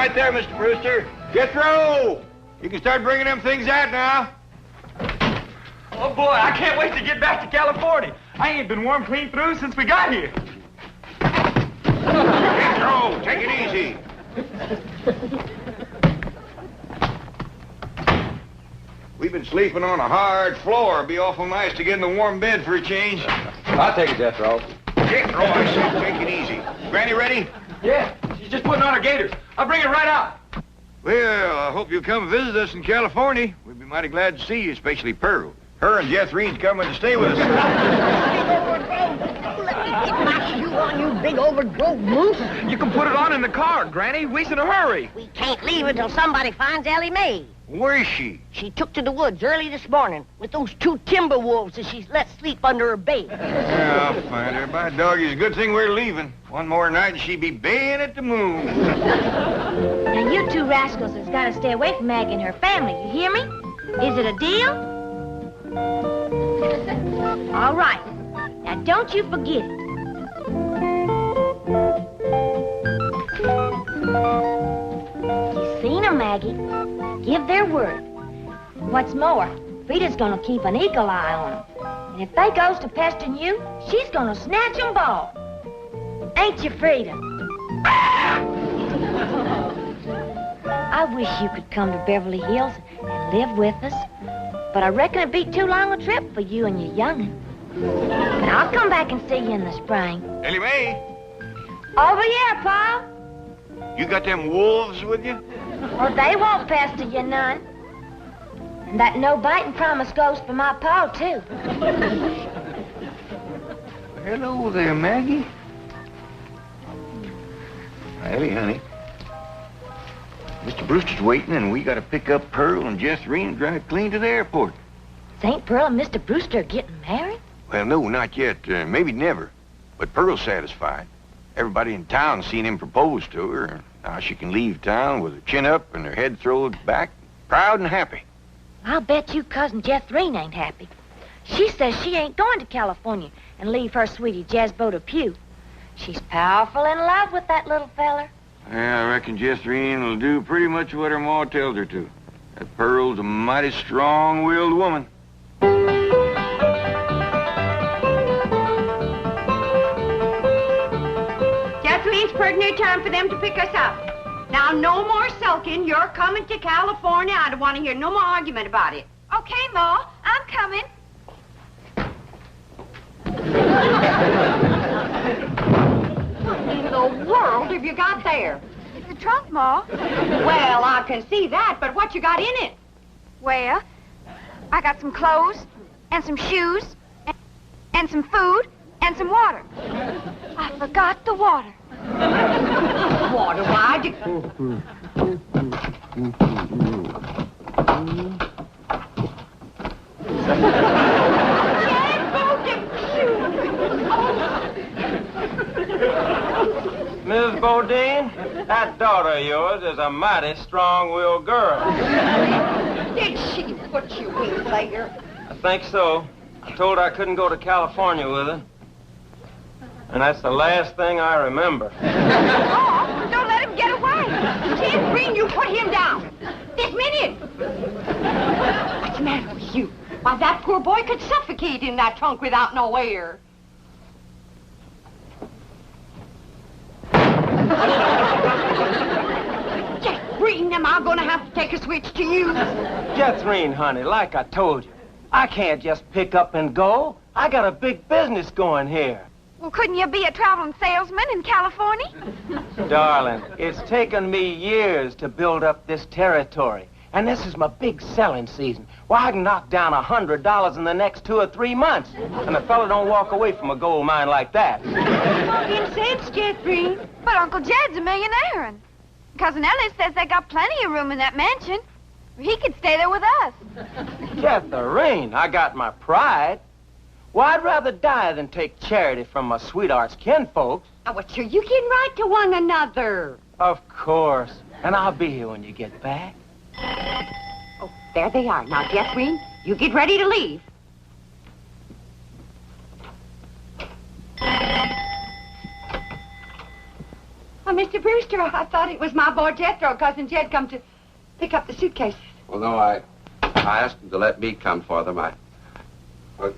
right there, Mr. Brewster. Jethro! You can start bringing them things out now. Oh, boy, I can't wait to get back to California. I ain't been warm clean through since we got here. Jethro, take it easy. We've been sleeping on a hard floor. It'd be awful nice to get in a warm bed for a change. I'll take it, Jethro. Jethro, I said take it easy. Granny ready? Yeah, she's just putting on her gaiters. I'll bring her right out. Well, I hope you'll come visit us in California. We'd be mighty glad to see you, especially Pearl. Her and Jethrine's coming to stay with us. Let me get my shoe on, you big overgrown moose. You can put it on in the car, Granny. We's in a hurry. We can't leave until somebody finds Ellie Mae. Where is she? She took to the woods early this morning with those 2 timber wolves that she's let sleep under her bait. Yeah, I'll find her. By dog, it's a good thing we're leaving. One more night and she'd be baying at the moon. Now, you 2 rascals has got to stay away from Maggie and her family. You hear me? Is it a deal? All right. Now, don't you forget it. You seen 'em, Maggie. Give their word. What's more, Frida's gonna keep an eagle eye on 'em. And if they goes to pestering you, she's gonna snatch 'em ball. Ain't you, Frida? I wish you could come to Beverly Hills and live with us. But I reckon it'd be too long a trip for you and your young'un. But I'll come back and see you in the spring. Ellie Mae, Over here, Pa. you got them wolves with you? Or they won't pester you none. And that no-biting promise goes for my pa, too. Hello there, Maggie. Ellie, honey. Mr. Brewster's waiting, and we got to pick up Pearl and Jethrine and drive clean to the airport. St. Pearl and Mr. Brewster are getting married? Well, no, not yet. Maybe never. But Pearl's satisfied. Everybody in town's seen him propose to her. Now she can leave town with her chin up and her head thrown back, proud and happy. I'll bet you Cousin Jethrine ain't happy. She says she ain't going to California and leave her sweetie Jezbo to Pew. She's powerful in love with that little feller. Yeah, I reckon Jethrine will do pretty much what her ma tells her to. That Pearl's a mighty strong-willed woman. Jethrine's pretty near time for them to pick us up. Now, no more sulking. You're coming to California. I don't want to hear no more argument about it. Okay, Ma. I'm coming. What in the world have you got there? It's the trunk, Ma. Well, I can see that, but what you got in it? Well, I got some clothes, and some shoes, and some food, and some water. I forgot the water. Water, why? Miss Bodine, that daughter of yours is a mighty strong-willed girl. Did she put you in there? I think so. I told her I couldn't go to California with her. And that's the last thing I remember. Oh, don't let him get away. Jethrine, you put him down. This minute. What's the matter with you? Why, that poor boy could suffocate in that trunk without no air. Jethrine, am I going to have to take a switch to you? Jethrine, honey, like I told you, I can't just pick up and go. I got a big business going here. Well, couldn't you be a traveling salesman in California? Darling, it's taken me years to build up this territory. And this is my big selling season. Well, I can knock down $100 in the next 2 or 3 months. And a fella don't walk away from a gold mine like that. Talking sense, Jethrine. But Uncle Jed's a millionaire, and Cousin Ellie says they got plenty of room in that mansion. He could stay there with us. Jethrine, I got my pride. Well, I'd rather die than take charity from my sweetheart's kinfolks. Now, what sure you getting right to one another? Of course. And I'll be here when you get back. Oh, there they are. Now, Jethrine, you get ready to leave. A Mr. Brewster, I thought it was my boy Jethro. Cousin Jed come to pick up the suitcases. Well, no, I asked him to let me come for them. Well,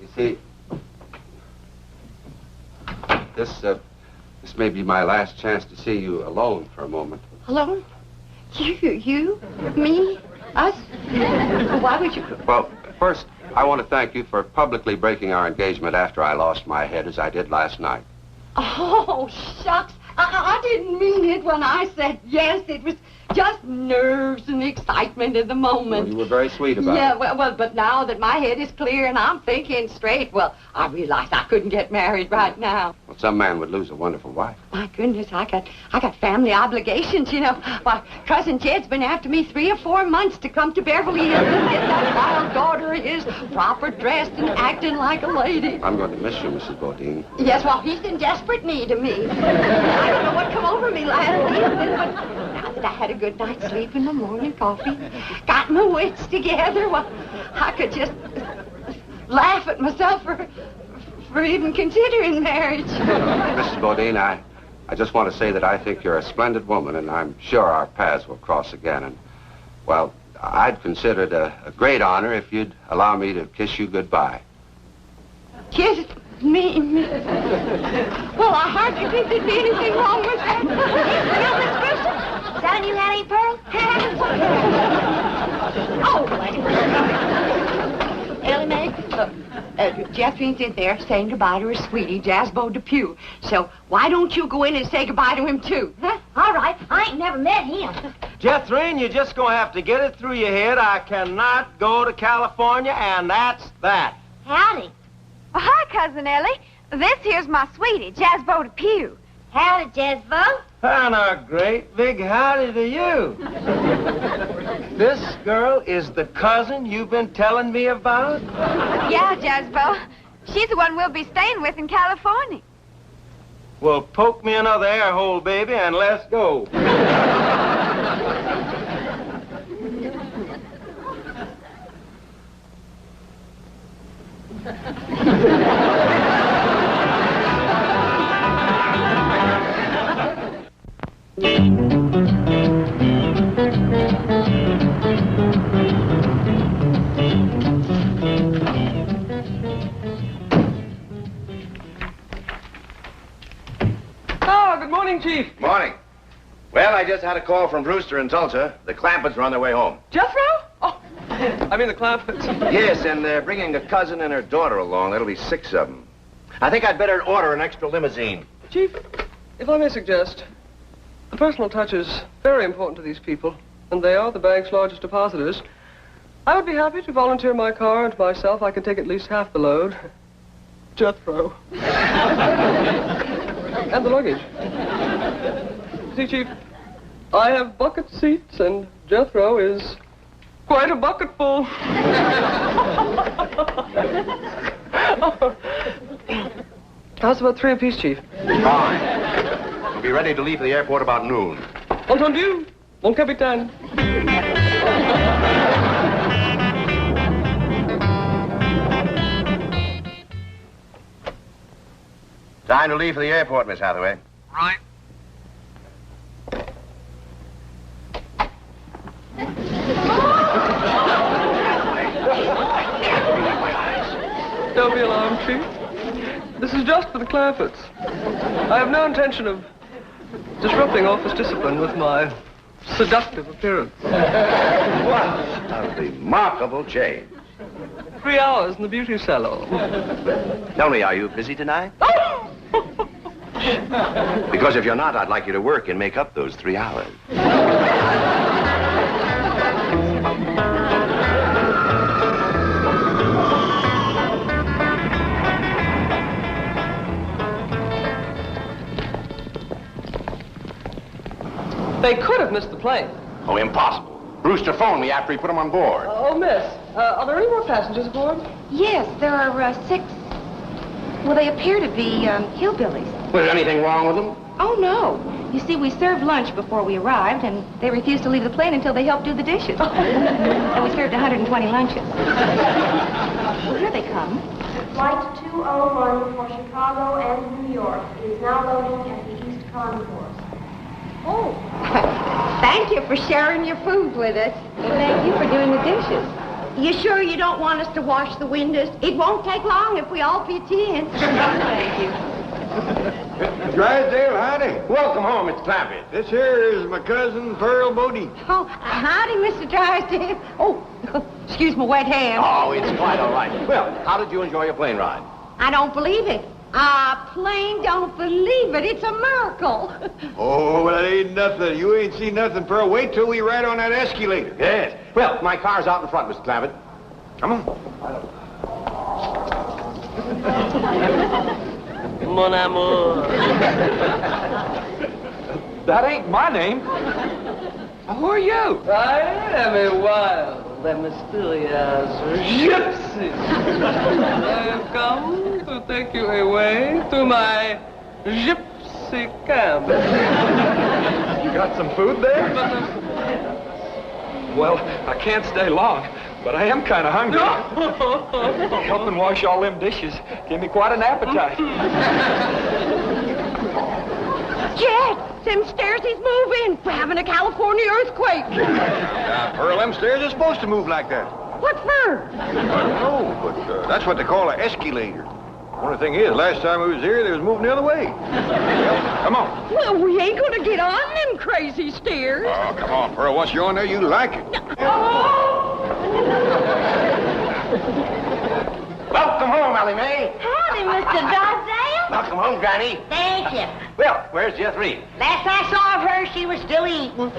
you see, this may be my last chance to see you alone for a moment. Alone? You? Me? Us? Why would you... Well, first, I want to thank you for publicly breaking our engagement after I lost my head, as I did last night. Oh, shucks. I didn't mean it when I said yes. It was just nerves and excitement in the moment. Well, you were very sweet about it. Yeah, well, but now that my head is clear and I'm thinking straight, well, I realized I couldn't get married right now. Well, some man would lose a wonderful wife. My goodness, I got family obligations, you know. Why, Cousin Jed's been after me 3 or 4 months to come to Beverly Hills and get that wild daughter of his proper dressed and acting like a lady. I'm going to miss you, Mrs. Bodine. Yes, well, he's in desperate need of me. I don't know what come over me last evening, but now that I had a good night's sleep and my morning coffee, got my wits together, well, I could just laugh at myself for even considering marriage. Mrs. Bodine, I just want to say that I think you're a splendid woman, and I'm sure our paths will cross again. And, well, I'd consider it a great honor if you'd allow me to kiss you goodbye. Kiss me? Well, I hardly think there'd be anything wrong with that. Well, Miss Brewster, is that a new Hattie Pearl? Oh, Ellie Mae, Jeffrey's in there saying goodbye to her sweetie, Jasbo Depew. So why don't you go in and say goodbye to him, too? Huh? All right, I ain't never met him. Jethro, you're just gonna have to get it through your head. I cannot go to California, and that's that. Howdy. Oh, hi, Cousin Ellie. This here's my sweetie, Jasbo Depew. Howdy, Jezbo. And a great big howdy to you. This girl is the cousin you've been telling me about? Yeah, Jasbo. She's the one we'll be staying with in California. Well, poke me another air hole, baby, and let's go. Oh, good morning, Chief. Morning. Well, I just had a call from Brewster in Tulsa. The Clampetts are on their way home. Jethro? Oh, I mean the Clampetts. Yes, and they're bringing a cousin and her daughter along. That'll be 6 of them. I think I'd better order an extra limousine. Chief, if I may suggest, the personal touch is very important to these people, and they are the bank's largest depositors. I would be happy to volunteer my car and myself. I can take at least half the load. Jethro. And the luggage. See, Chief, I have bucket seats, and Jethro is quite a bucketful. How's about 3 apiece, Chief? Fine. We'll be ready to leave the airport about noon. Entendu, mon capitaine. Time to leave for the airport, Miss Hathaway. Right. Don't be alarmed, Chief. This is just for the Clampetts. I have no intention of disrupting office discipline with my seductive appearance. What a remarkable change. 3 hours in the beauty salon. Tell me, are you busy tonight? Because if you're not, I'd like you to work and make up those 3 hours. They could have missed the plane. Oh, impossible. Brewster phoned me after he put them on board. Oh, miss, are there any more passengers aboard? Yes, there are 6. Well, they appear to be hillbillies. Was there anything wrong with them? Oh, no. You see, we served lunch before we arrived, and they refused to leave the plane until they helped do the dishes. And we served 120 lunches. Well, here they come. Flight 201 for Chicago and New York is now loading at the East Concourse. Oh, thank you for sharing your food with us. Well, thank you for doing the dishes. You sure you don't want us to wash the windows? It won't take long if we all pitch in. Thank you. Drysdale, howdy. Welcome home, Mr. Clampett. This here is my cousin, Pearl Bodie. Oh, howdy, Mr. Drysdale. Oh, excuse my wet hand. Oh, it's quite all right. Well, how did you enjoy your plane ride? I don't believe it. I plain don't believe it. It's a miracle. Oh, well, it ain't nothing. You ain't seen nothing, Pearl. Wait till we ride on that escalator. Yes. Well, my car's out in front, Mr. Clampett. Come on. Mon amour. That ain't my name. Who are you? I am a wild and mysterious gypsy. I have come to take you away to my gypsy camp. You got some food there? Well, I can't stay long, but I am kind of hungry. Helping wash all them dishes gave me quite an appetite. Jed, them stairs is moving. We're having a California earthquake. Pearl, them stairs are supposed to move like that. What for? I don't know, but that's what they call an escalator. Only thing is, last time we was here, they was moving the other way. Come on. Well, we ain't gonna get on them crazy stairs. Oh, come on, Pearl. Once you're on there, you like it. Welcome home, Ellie Mae. Howdy, Mr. Drysdale. Welcome home, Granny. Thank you. Well, where's Jethry? Last I saw of her, she was still eating.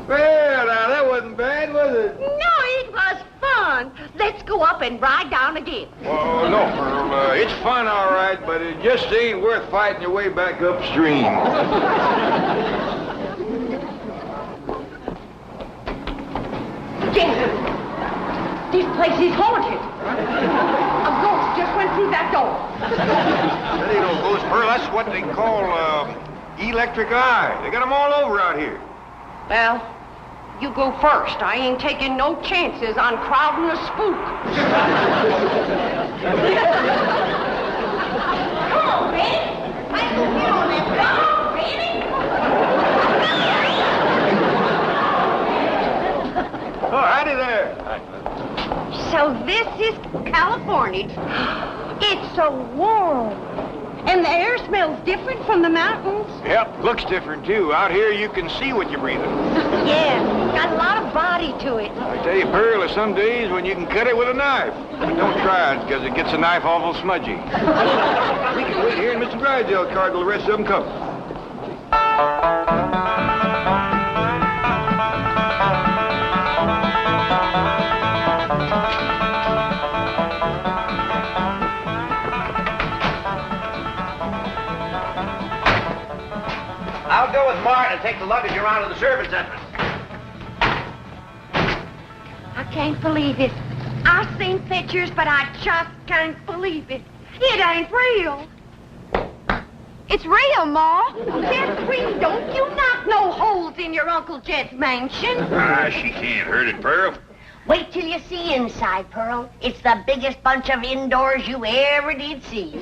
Well, now, that wasn't bad, was it? No, it was fun. Let's go up and ride down again. Oh, no, Pearl. It's fun, all right, but it just ain't worth fighting your way back upstream. Jed, this place is haunted. A ghost just went through that door. That ain't no ghost, Pearl. That's what they call electric eye. They got them all over out here. Well, you go first. I ain't taking no chances on crowding a spook. Come on, Benny. I can get on that dog, Benny. Oh, howdy there. So this is California. It's so warm. And the air smells different from the mountains. Yep, looks different, too. Out here, you can see what you're breathing. Yeah, got a lot of body to it. I tell you, Pearl, there's some days when you can cut it with a knife. But don't try it, because it gets the knife awful smudgy. We can wait here in Mr. Drysdale's car till the rest of them come. I'll go with Martin and take the luggage around to the service entrance. I can't believe it. I've seen pictures, but I just can't believe it. It ain't real. It's real, Ma. Jeffrey, don't you knock no holes in your Uncle Jed's mansion. Ah, she can't hurt it, Pearl. Wait till you see inside, Pearl. It's the biggest bunch of indoors you ever did see.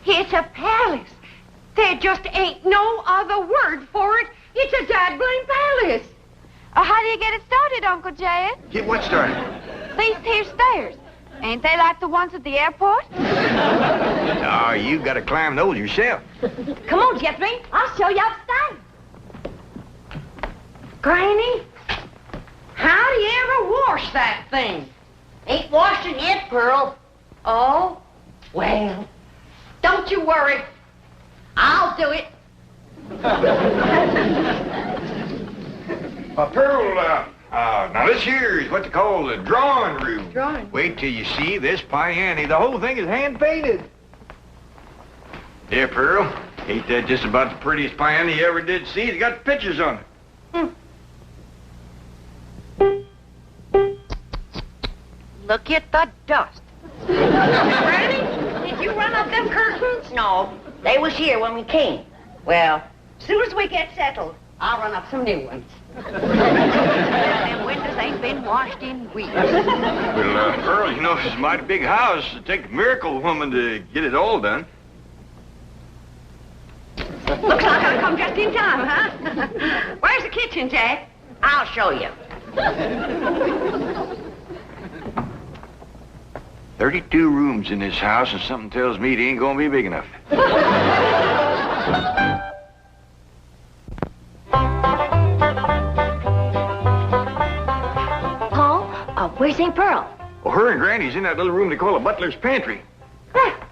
It's a palace. There just ain't no other word for it. It's a daggone palace. How do you get it started, Uncle Jed? Get what started? These here stairs. Ain't they like the ones at the airport? Oh, you got to climb those yourself. Come on, Jeffrey. I'll show you upstairs. Granny, how do you ever wash that thing? Ain't washed it yet, Pearl. Oh, well, don't you worry. I'll do it. Pearl, now this here is what they call the drawing room. Drawing? Wait till you see this piano. The whole thing is hand-painted. Yeah, Pearl, ain't that just about the prettiest piano you ever did see? It's got pictures on it. Look at the dust. Granny, did you run up them curtains? No, they was here when we came. Well, as soon as we get settled, I'll run up some new ones. Them windows ain't been washed in weeks. Well, Pearl, you know, it's a mighty big house. It'd take a miracle woman to get it all done. Looks like I come just in time, huh? Where's the kitchen, Jack? I'll show you. 32 rooms in this house, and something tells me it ain't gonna be big enough. Paul, where's St. Pearl? Well, her and Granny's in that little room they call a butler's pantry.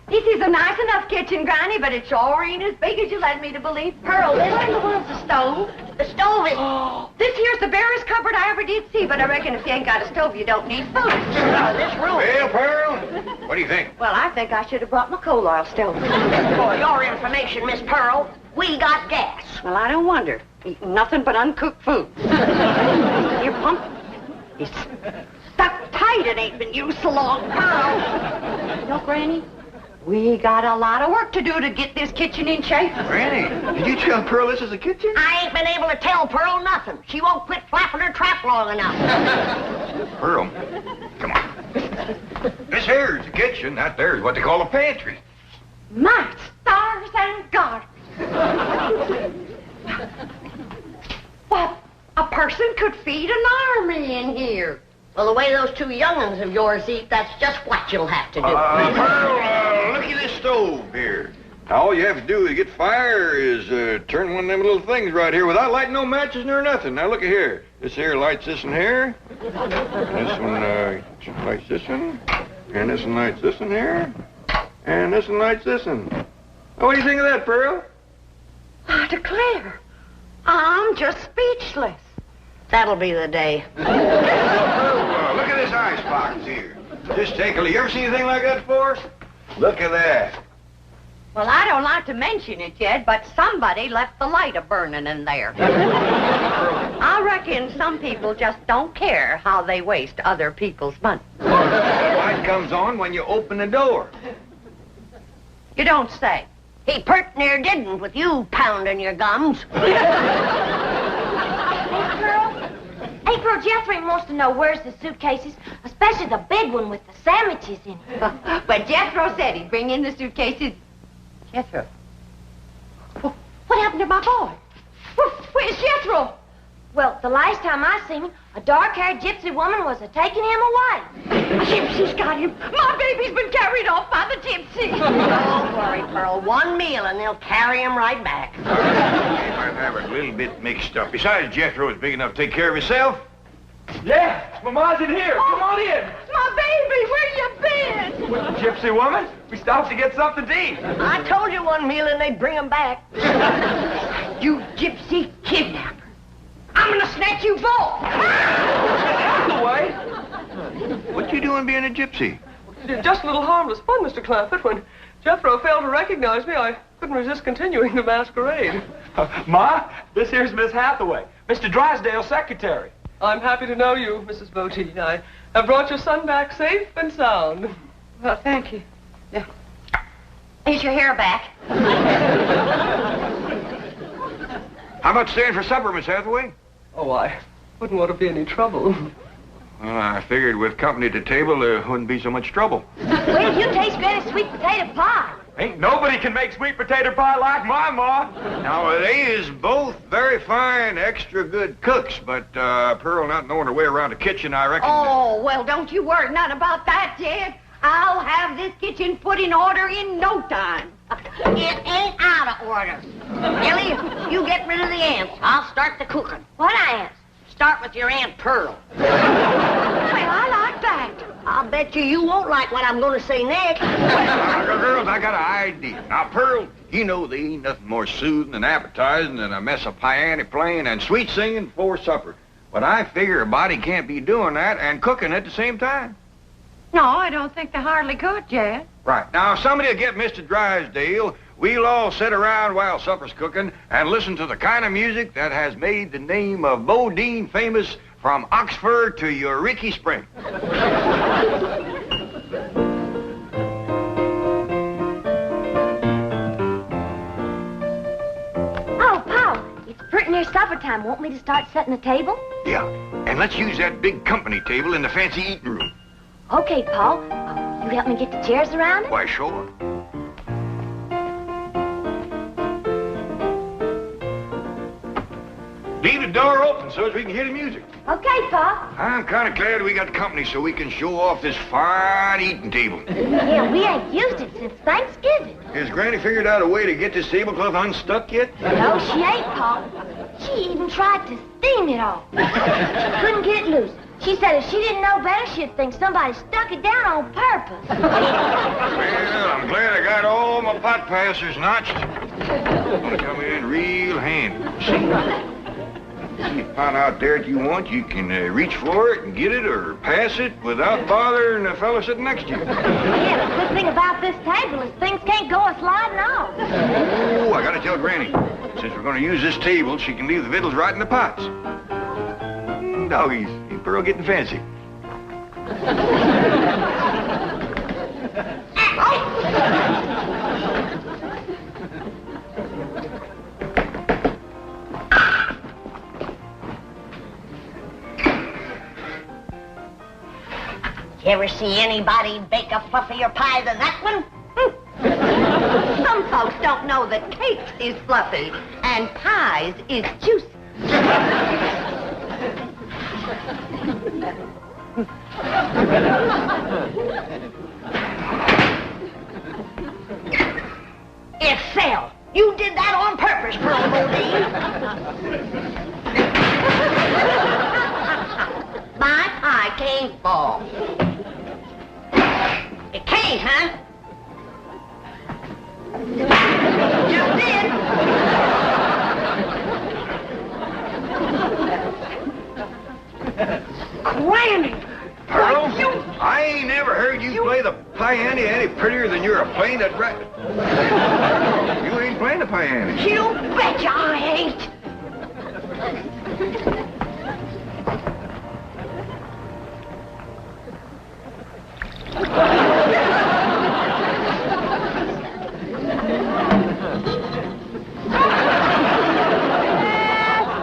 This is a nice enough kitchen, Granny, but it sure ain't as big as you led me to believe. Pearl, this is the one with the stove. The stove is... This here's the barest cupboard I ever did see, but I reckon if you ain't got a stove, you don't need food. This room. Well, Pearl, what do you think? Well, I think I should have brought my coal oil stove. For your information, Miss Pearl, we got gas. Well, I don't wonder. Eating nothing but uncooked food. Your pump is stuck tight. It ain't been used so long. Pearl. You know, Granny, we got a lot of work to do to get this kitchen in shape. Granny, did you tell Pearl this is a kitchen? I ain't been able to tell Pearl nothing. She won't quit flapping her trap long enough. Pearl, come on. This here is the kitchen. That there is what they call a pantry. My stars and God. What? A person could feed an army in here. Well, the way those two young'uns of yours eat, that's just what you'll have to do. Pearl, look at this stove here. Now, all you have to do to get fire is turn one of them little things right here without lighting no matches nor nothing. Now, look at here. This here lights this in here. And this one lights this one. And this one lights this in here. And this one lights this one. Now, what do you think of that, Pearl? I declare, I'm just speechless. That'll be the day. Look at this icebox here. Just take a look. You ever seen anything like that before? Look at that. Well, I don't like to mention it yet, but somebody left the light a-burning in there. I reckon some people just don't care how they waste other people's money. The light comes on when you open the door. You don't say. He pert near didn't with you pounding your gums. Hey, Pearl, Jeffrey wants to know where's the suitcases, especially the big one with the sandwiches in it. But Jethro said he'd bring in the suitcases. Jethro? What happened to my boy? Where's Jethro? Well, the last time I seen him, a dark-haired gypsy woman was taking him away. A gypsy's got him. My baby's been carried off by the gypsy. Don't worry, Pearl. One meal and they'll carry him right back. They might have it a little bit mixed up. Besides, Jethro is big enough to take care of himself. Yeah, Mama's in here. Come on in. My baby, where you been? With the gypsy woman? We stopped to get something to eat. I told you one meal and they'd bring him back. You gypsy kidnapper. I'm gonna snatch you both. Out of the way. What you doing being a gypsy? Just a little harmless fun, Mr. Clampett. When Jethro failed to recognize me, I couldn't resist continuing the masquerade. Ma, this here's Miss Hathaway, Mr. Drysdale's secretary. I'm happy to know you, Mrs. Botine. I have brought your son back safe and sound. Well, thank you. Yeah. Is your hair back? How about staying for supper, Miss Hathaway? Oh, I wouldn't want to be any trouble. Well, I figured with company at the table, there wouldn't be so much trouble. Well, you taste Granny's sweet potato pie. Ain't nobody can make sweet potato pie like my ma. Now, they is both very fine, extra good cooks, but Pearl not knowing her way around the kitchen, I reckon... Oh, well, don't you worry none about that, Jed. I'll have this kitchen put in order in no time. It ain't out of order. Ellie, you get rid of the ants. I'll start the cooking. What ants? Start with your Aunt Pearl. Well, I like that. I'll bet you won't like what I'm going to say next. Girls, I got an idea. Now, Pearl, you know there ain't nothing more soothing and appetizing than a mess of piano playing and sweet singing before supper. But I figure a body can't be doing that and cooking at the same time. No, I don't think they hardly could, Jed. Right. Now, somebody will get Mr. Drysdale. We'll all sit around while supper's cooking and listen to the kind of music that has made the name of Bodine famous from Oxford to Eureka Spring. supper time. Want me to start setting the table? Yeah, and let's use that big company table in the fancy eating room. Okay, Paul. You help me get the chairs around it? Why, sure. Leave the door open so as we can hear the music. Okay, Pa. I'm kind of glad we got company so we can show off this fine eating table. Yeah, we ain't used it since Thanksgiving. Has Granny figured out a way to get this tablecloth unstuck yet? No, she ain't, Pa. She even tried to steam it all. Couldn't get it loose. She said if she didn't know better, she'd think somebody stuck it down on purpose. Well, I'm glad I got all my pot passers notched. They come in real handy. See? You find out there that you want, you can reach for it and get it or pass it without bothering the fellow sitting next to you. Yeah, the good thing about this table is things can't go a-sliding off. Oh, I gotta tell Granny. Since we're gonna use this table, she can leave the victuals right in the pots. Doggies, Pearl getting fancy. You ever see anybody bake a fluffier pie than that one? Some folks don't know that cakes is fluffy and pies is juicy. Excel, you did that on purpose, Pearl Bodine. My pie can't fall. It can't, huh? Just did. Granny! Pearl, I ain't never heard you play the piano any prettier than you're playing that rabbit. You ain't playing the piano. You betcha I ain't!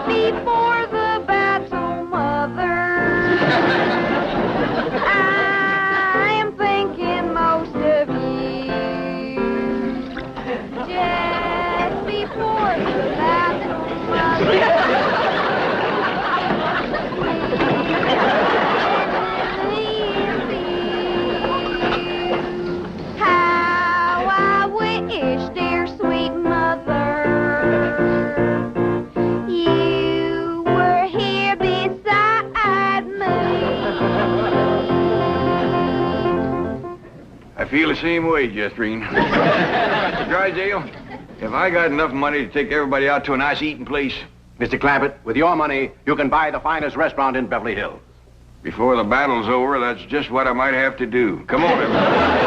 Before the battle, Mother, I am thinking most of you. Just before the battle, Mother. How I wish, dear sweet mother, you were here beside me. I feel the same way, DouglasIrene. Mr. Drysdale, have I got enough money to take everybody out to a nice eating place? Mr. Clampett, with your money, you can buy the finest restaurant in Beverly Hills. Before the battle's over, that's just what I might have to do. Come on, everybody.